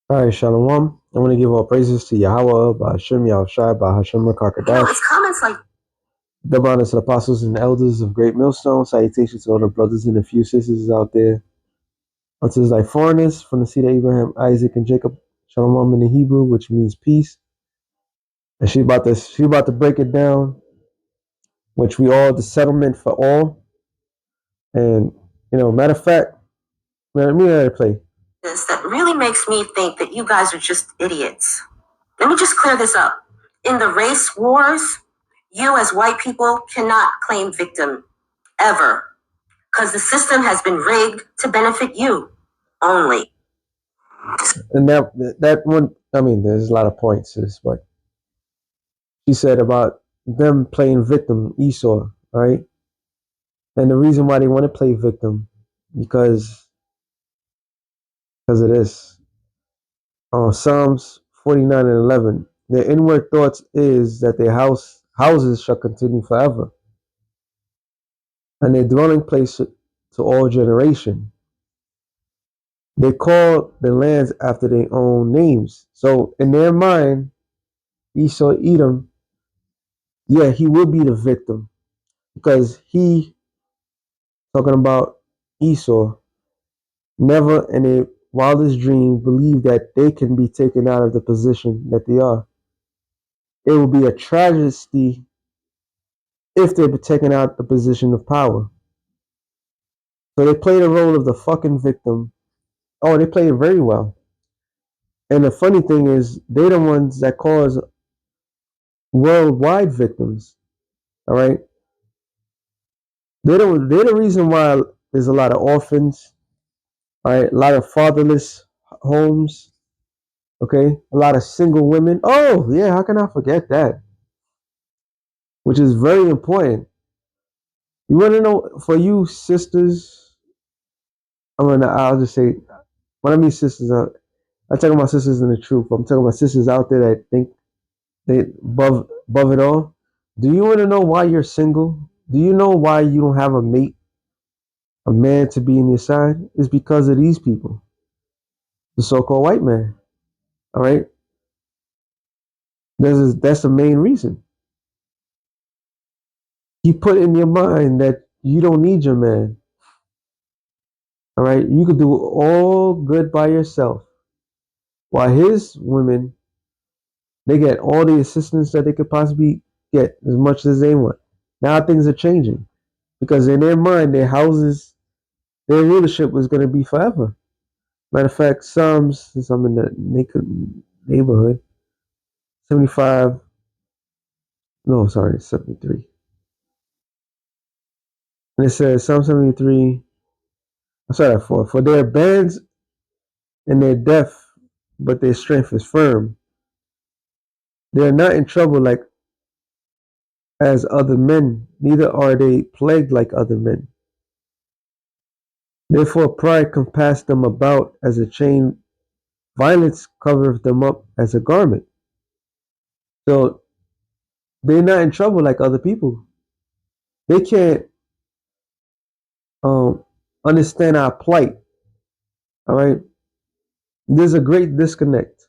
All right, Shalom. I want to give all praises to Yahweh, Ba'ashem, Yahushai, Ba'ashem, Rakakadash. It's comments like the bonus to the apostles and elders of Great Millstone. Salutations to all the brothers and a few sisters out there. Unto thy foreigners from the seed of Abraham, Isaac, and Jacob. Shalom in the Hebrew, which means peace. And she about to break it down, which we all the settlement for all. And matter of fact, let me let it play. This that really makes me think that you guys are just idiots. Let me just clear this up. In the race wars, you as white people cannot claim victim ever because the system has been rigged to benefit you only. And that one, I mean, there's a lot of points to this, but she said about them playing victim, Esau, right? And the reason why they want to play victim because of this. Psalms 49 and 11. Their inward thoughts is that their houses shall continue forever, and their dwelling place to all generation. They call the lands after their own names. So in their mind, Esau, Edom, yeah, he will be the victim because he, talking about Esau, never in a wildest dream believed that they can be taken out of the position that they are. It will be a tragedy if they're taken out the position of power. So they play the role of the fucking victim. Oh, they play it very well. And the funny thing is, they're the ones that cause worldwide victims. All right, they're the reason why there's a lot of orphans. All right, a lot of fatherless homes. Okay, a lot of single women. Oh yeah, how can I forget that? Which is very important. You want to know for you sisters? I'll just say, when I mean sisters, I'm talking about sisters in the truth. I'm talking about sisters out there that think they above it all. Do you want to know why you're single? Do you know why you don't have a mate, a man to be in your side? It's because of these people, the so-called white man. All right, that's the main reason. He put in your mind that you don't need your man. All right, you could do all good by yourself, while his women, they get all the assistance that they could possibly get as much as they want. Now things are changing because in their mind, their houses, their rulership was going to be forever. Matter of fact, Psalms, since I'm in the neighborhood, 75, no, sorry, 73. And it says, Psalm 73, I saw that for their bands and their death, but their strength is firm. They are not in trouble like as other men, neither are they plagued like other men. Therefore pride compassed them about as a chain, violence covereth them up as a garment. So they're not in trouble like other people. They can't um, understand our plight. All right, there's a great disconnect.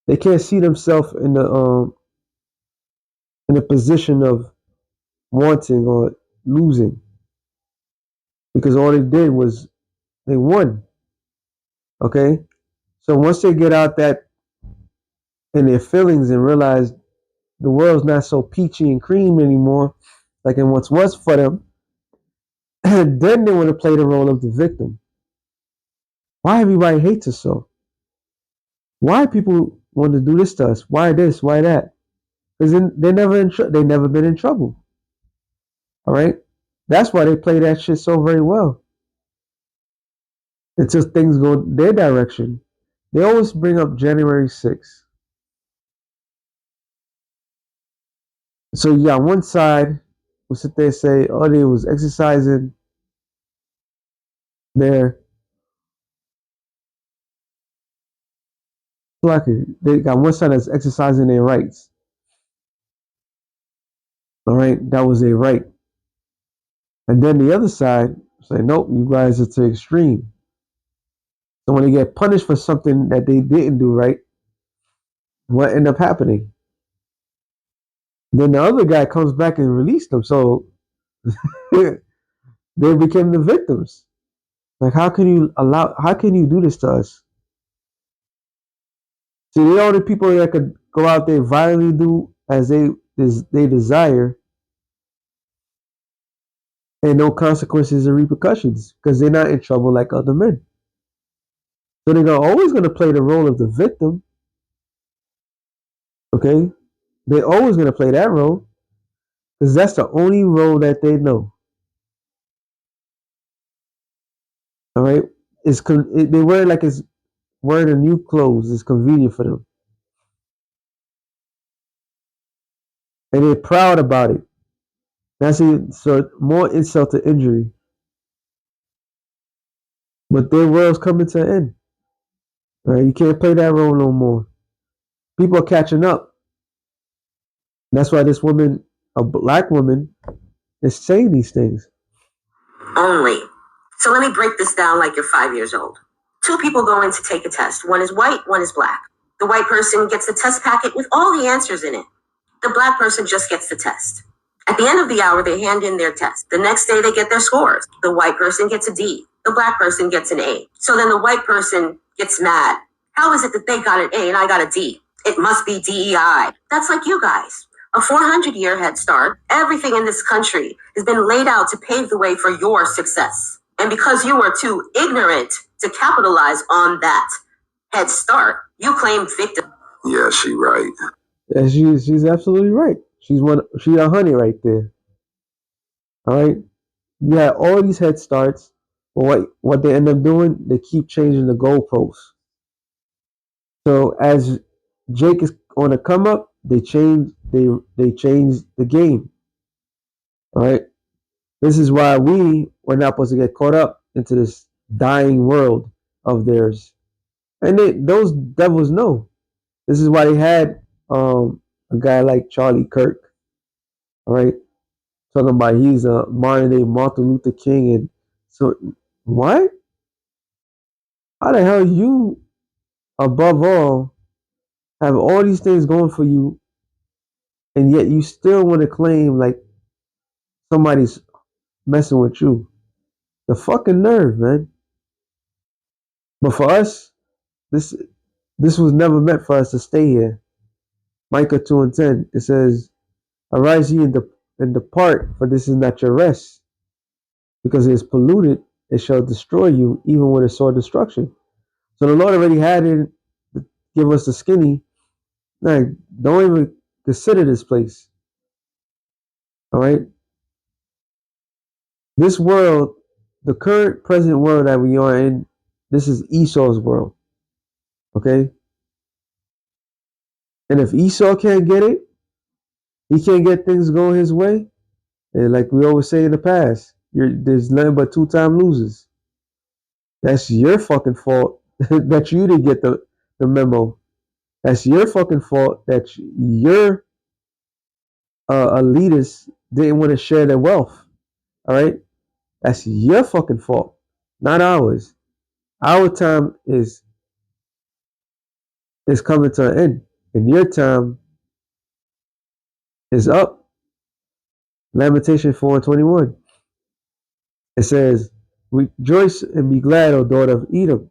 They can't see themselves in the position of wanting or losing because all they did was they won. Okay, so once they get out that in their feelings and realize the world's not so peachy and cream anymore like it once was for them, then they want to play the role of the victim. Why everybody hates us so? Why people want to do this to us? Why this? Why that? Because they're never they never been in trouble. All right, that's why they play that shit so very well. Until things go their direction, they always bring up January 6th. So you got one side will sit there and say, "Oh, they was exercising their lucky." They got one side that's exercising their rights. All right, that was their right, and then the other side say, "Nope, you guys are to extreme." So when they get punished for something that they didn't do right, what ended up happening? Then the other guy comes back and released them. So they became the victims. Like, how can you do this to us? See, the only people that could go out there violently do as they desire, and no consequences or repercussions because they're not in trouble like other men. So they're always going to play the role of the victim. Okay, they're always going to play that role because that's the only role that they know. All right, they wear like it's wearing a new clothes. It's convenient for them, and they're proud about it. That's it. So more insult to injury. But their world's coming to an end. All right, you can't play that role no more. People are catching up. That's why this woman, a black woman, is saying these things. Only. So let me break this down like you're 5 years old. Two people go in to take a test. One is white, one is black. The white person gets the test packet with all the answers in it. The black person just gets the test. At the end of the hour, they hand in their test. The next day, they get their scores. The white person gets a D. The black person gets an A. So then the white person gets mad. How is it that they got an A and I got a D? It must be DEI. That's like you guys. A 400-year head start. Everything in this country has been laid out to pave the way for your success. And because you were too ignorant to capitalize on that head start, you claim victim. Yeah, she right. Yeah, she's absolutely right. She's a honey right there. All right. You had all these head starts, but what they end up doing, they keep changing the goalposts. So as Jake is on a come up, they change the game. All right. This is why we're not supposed to get caught up into this dying world of theirs. And those devils know. This is why they had a guy like Charlie Kirk, all right, talking about he's a modern day Martin Luther King, and so what? How the hell you, above all, have all these things going for you, and yet you still want to claim like somebody's messing with you? The fucking nerve, man. But for us, this this was never meant for us to stay here. Micah 2:10, it says, "Arise ye and depart, for this is not your rest, because it is polluted. It shall destroy you, even with a sore destruction." So the Lord already had it to give us the skinny. Like, don't even consider this place. All right. This world, the current present world that we are in, this is Esau's world. Okay. And if Esau can't get it, he can't get things going his way. And like we always say in the past, there's nothing but two-time losers. That's your fucking fault that you didn't get the memo. That's your fucking fault that your elitists didn't want to share their wealth. All right. That's your fucking fault, not ours. Our time is coming to an end, and your time is up. Lamentation 4:21. It says, "Rejoice and be glad, O daughter of Edom,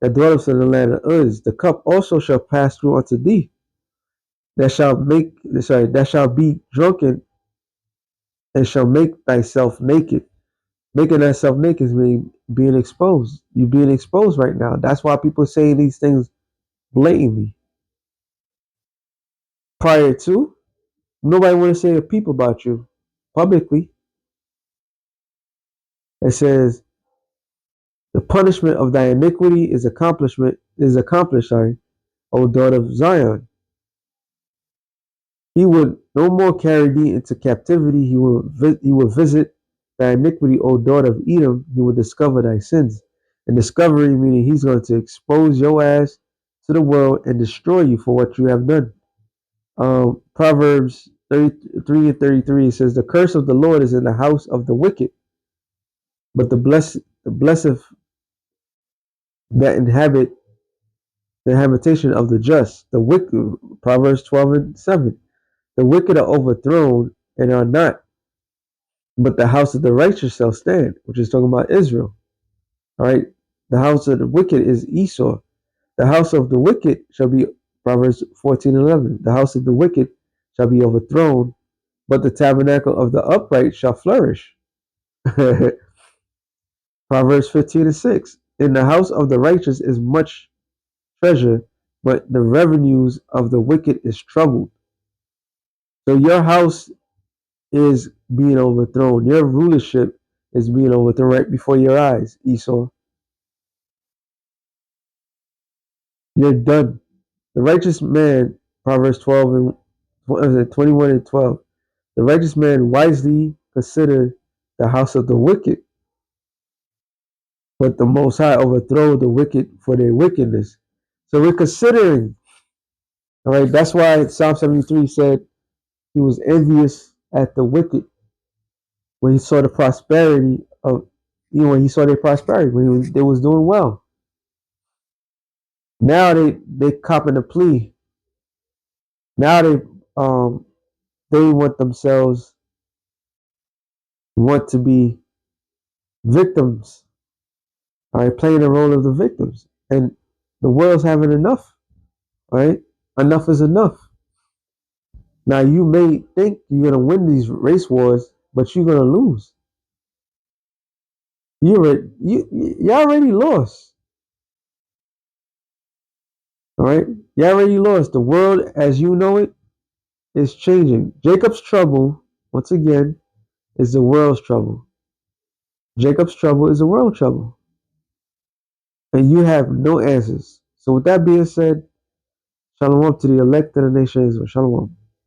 that dwellest in the land of Uz. The cup also shall pass through unto thee. That shall be drunken, and shall make thyself naked." Making thyself naked is being exposed. You're being exposed right now. That's why people saying these things blatantly. Prior to, nobody want to say a peep about you publicly. It says, "The punishment of thy iniquity is accomplished, O daughter of Zion. He would no more carry thee into captivity. He will visit thy iniquity, O daughter of Edom. He will discover thy sins." And discovery meaning he's going to expose your ass to the world and destroy you for what you have done. Proverbs 33:33 says, "The curse of the Lord is in the house of the wicked, but the blessed that inhabit the habitation of the just. The wicked, Proverbs 12:7. The wicked are overthrown and are not, but the house of the righteous shall stand, which is talking about Israel. All right. The house of the wicked is Esau. The house of the wicked shall be, Proverbs 14:11. The house of the wicked shall be overthrown, but the tabernacle of the upright shall flourish. Proverbs 15:6. In the house of the righteous is much treasure, but the revenues of the wicked is troubled. So your house is being overthrown. Your rulership is being overthrown right before your eyes, Esau. You're done. The righteous man, Proverbs 21:12. The righteous man wisely considered the house of the wicked, but the Most High overthrow the wicked for their wickedness. So we're considering, all right, that's why Psalm 73 said he was envious at the wicked when he saw the prosperity of, when he saw their prosperity, when they was doing well. Now they copping a plea. Now they want to be victims, all right, playing the role of the victims. And the world's having enough, all right? Enough is enough. Now you may think you're gonna win these race wars, but you're gonna lose. You already lost. All right? You already lost. The world as you know it is changing. Jacob's trouble, once again, is the world's trouble. Jacob's trouble is the world trouble. And you have no answers. So with that being said, shalom to the elect of the nation of Israel. Shalom.